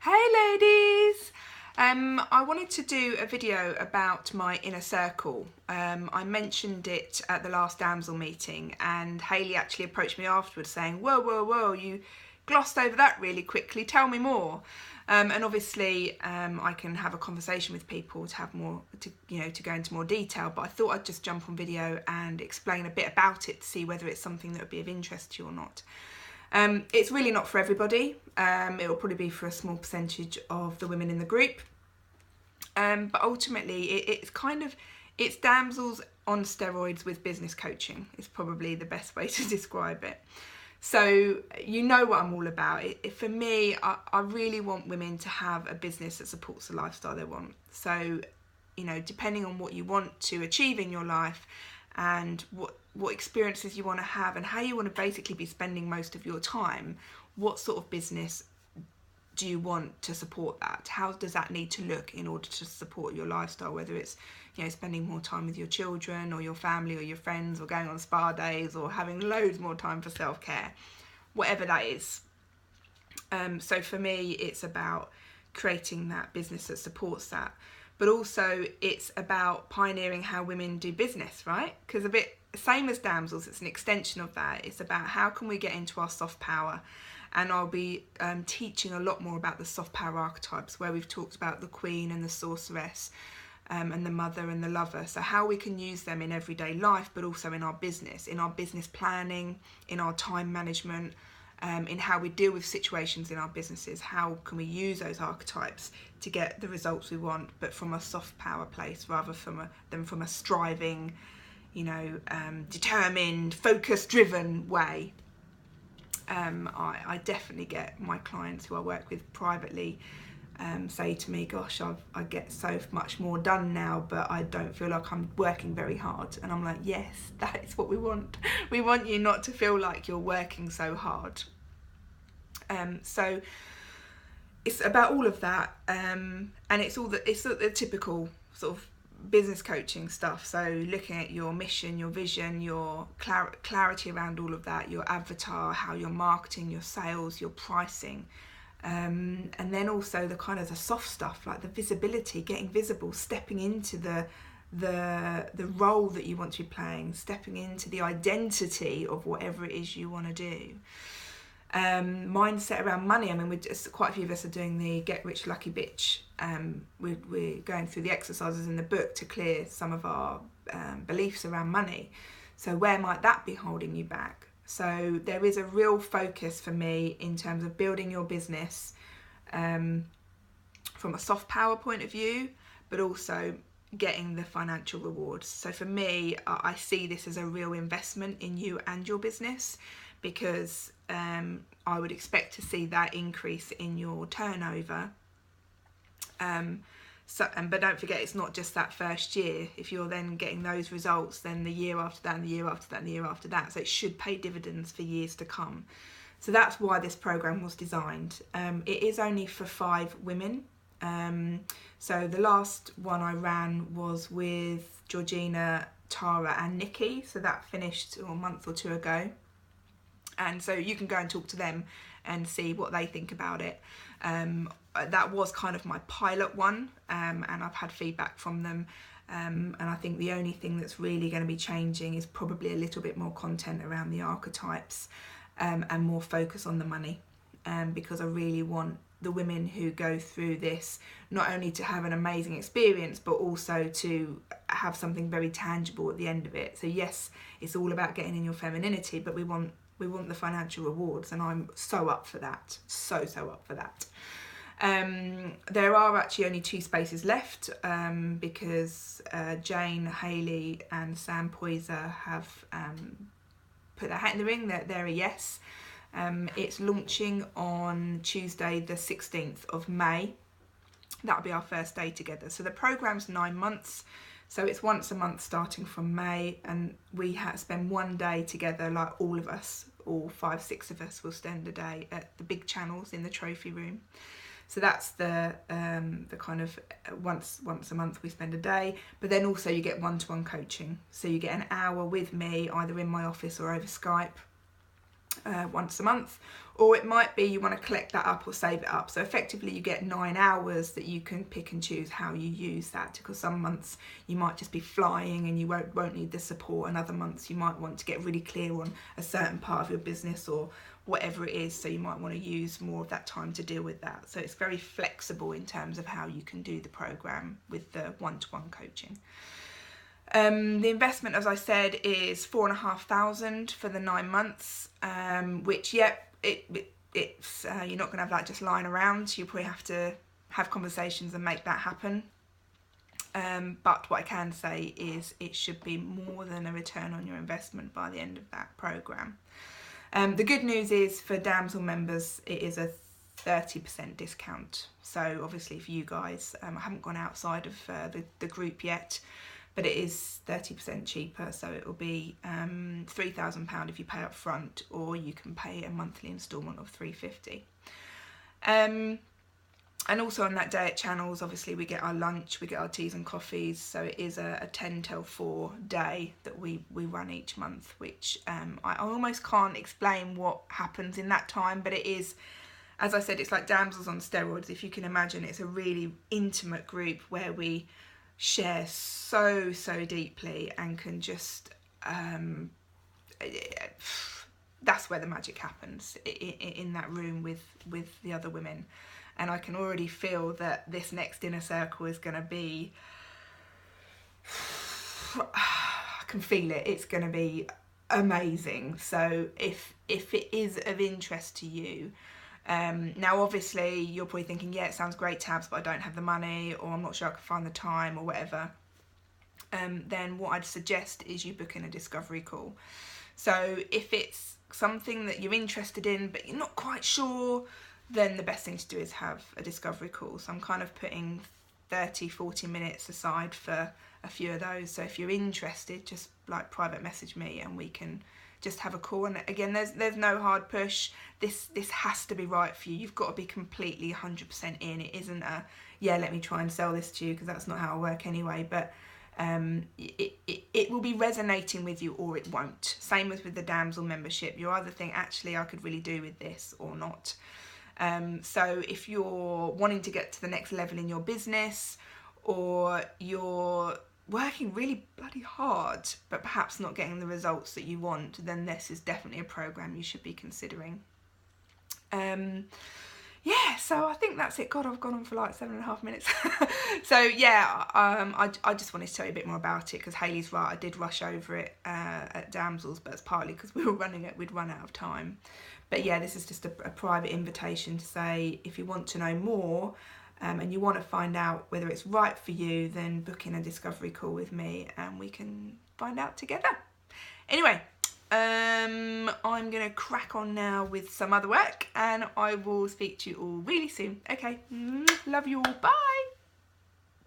Hey ladies! I wanted to do a video about my inner circle. I mentioned it at the last Damsel meeting, and Hayley actually approached me afterwards saying, whoa, you glossed over that really quickly, tell me more. And obviously I can have a conversation with people to have more, to go into more detail, but I thought I'd just jump on video and explain a bit about it to see whether it's something that would be of interest to you or not. It's really not for everybody. It will probably be for a small percentage of the women in the group. But ultimately, it's damsels on steroids with business coaching. Is probably the best way to describe it. So you know what I'm all about. For me, I really want women to have a business that supports the lifestyle they want. So, depending on what you want to achieve in your life and what experiences you want to have and how you want to basically be spending most of your time, what sort of business do you want to support that? How does that need to look in order to support your lifestyle, whether it's spending more time with your children or your family or your friends or going on spa days or having loads more time for self-care, whatever that is. So for me, it's about creating that business that supports that. But also it's about pioneering how women do business, right? Because a bit same as damsels, it's an extension of that. It's about how can we get into our soft power. And I'll be teaching a lot more about the soft power archetypes, where we've talked about the queen and the sorceress and the mother and the lover. So how we can use them in everyday life, but also in our business planning, in our time management, in how we deal with situations in our businesses. How can we use those archetypes to get the results we want, but from a soft power place rather than from a striving, determined, focus-driven way. I definitely get my clients who I work with privately say to me, gosh, I get so much more done now, but I don't feel like I'm working very hard. And I'm like, yes, that is what we want. We want you not to feel like you're working so hard. So it's about all of that, and it's the typical sort of business coaching stuff. So looking at your mission, your vision, your clarity around all of that, your avatar, how you're marketing, your sales, your pricing, and then also the kind of the soft stuff like the visibility, getting visible, stepping into the role that you want to be playing, stepping into the identity of whatever it is you want to do. Mindset around money. I mean, quite a few of us are doing the Get Rich Lucky Bitch. We're going through the exercises in the book to clear some of our beliefs around money. So where might that be holding you back? So there is a real focus for me in terms of building your business from a soft power point of view, but also getting the financial rewards. So for me, I see this as a real investment in you and your business, because I would expect to see that increase in your turnover. But don't forget, it's not just that first year. If you're then getting those results, then the year after that and the year after that and the year after that. So it should pay dividends for years to come. So that's why this program was designed. It is only for 5 women. So the last one I ran was with Georgina, Tara and Nikki. So that finished a month or 2 ago. And so you can go and talk to them and see what they think about it. That was kind of my pilot one, and I've had feedback from them. And I think the only thing that's really going to be changing is probably a little bit more content around the archetypes and more focus on the money, because I really want the women who go through this not only to have an amazing experience, but also to have something very tangible at the end of it. So yes, it's all about getting in your femininity, but we want the financial rewards, and I'm so up for that. So up for that. There are actually only 2 spaces left, because Jane, Hayley and Sam Poyser have put their hat in the ring. They're a yes. It's launching on Tuesday the 16th of May. That'll be our first day together. So the program's 9 months. So it's once a month starting from May, and we spend one day together, like all of us, all 5-6 of us will spend a day at the big channels in the trophy room. So that's the kind of once a month we spend a day, but then also you get one-to-one coaching. So you get an hour with me, either in my office or over Skype, once a month, or it might be you want to collect that up or save it up. So effectively you get 9 hours that you can pick and choose how you use that, because some months you might just be flying and you won't need the support, and other months you might want to get really clear on a certain part of your business or whatever it is, so you might want to use more of that time to deal with that. So it's very flexible in terms of how you can do the program with the one-to-one coaching. The investment, as I said, is $4,500 for the 9 months, which, it's you're not going to have that just lying around. You probably have to have conversations and make that happen. But what I can say is it should be more than a return on your investment by the end of that program. The good news is for Damsel members, it is a 30% discount. So obviously for you guys, I haven't gone outside of the group yet, but it is 30% cheaper. So it will be £3,000 if you pay up front, or you can pay a monthly instalment of $350. And also on that day at Channels, obviously we get our lunch, we get our teas and coffees. So it is a 10 till 4 day that we run each month, which I almost can't explain what happens in that time, but it is, as I said, it's like Damsels on steroids. If you can imagine, it's a really intimate group where we share so deeply and can just, that's where the magic happens, in that room with the other women. And I can already feel that this next inner circle is going to be, I can feel it, it's going to be amazing. So if it is of interest to you, now obviously you're probably thinking, yeah, it sounds great, Tabs, but I don't have the money, or I'm not sure I can find the time, or whatever, then what I'd suggest is you book in a discovery call. So if it's something that you're interested in but you're not quite sure, then the best thing to do is have a discovery call. So I'm kind of putting 30-40 minutes aside for a few of those. So if you're interested, just like private message me and we can just have a call. And again, there's no hard push. This has to be right for you. You've got to be completely 100% in. It isn't a, yeah, let me try and sell this to you, because that's not how I work anyway. But it will be resonating with you, or it won't. Same as with the Damsel membership. You either think, actually, I could really do with this, or not. So if you're wanting to get to the next level in your business, or you're working really bloody hard but perhaps not getting the results that you want, then this is definitely a program you should be considering. Yeah, so I think that's it. God, I've gone on for like 7.5 minutes. So yeah, I just wanted to tell you a bit more about it, because Hayley's right, I did rush over it at Damsels, but it's partly because we were we'd run out of time. But yeah, this is just a private invitation to say, if you want to know more and you want to find out whether it's right for you, then book in a discovery call with me and we can find out together. Anyway, I'm going to crack on now with some other work, and I will speak to you all really soon. Okay, love you all. Bye.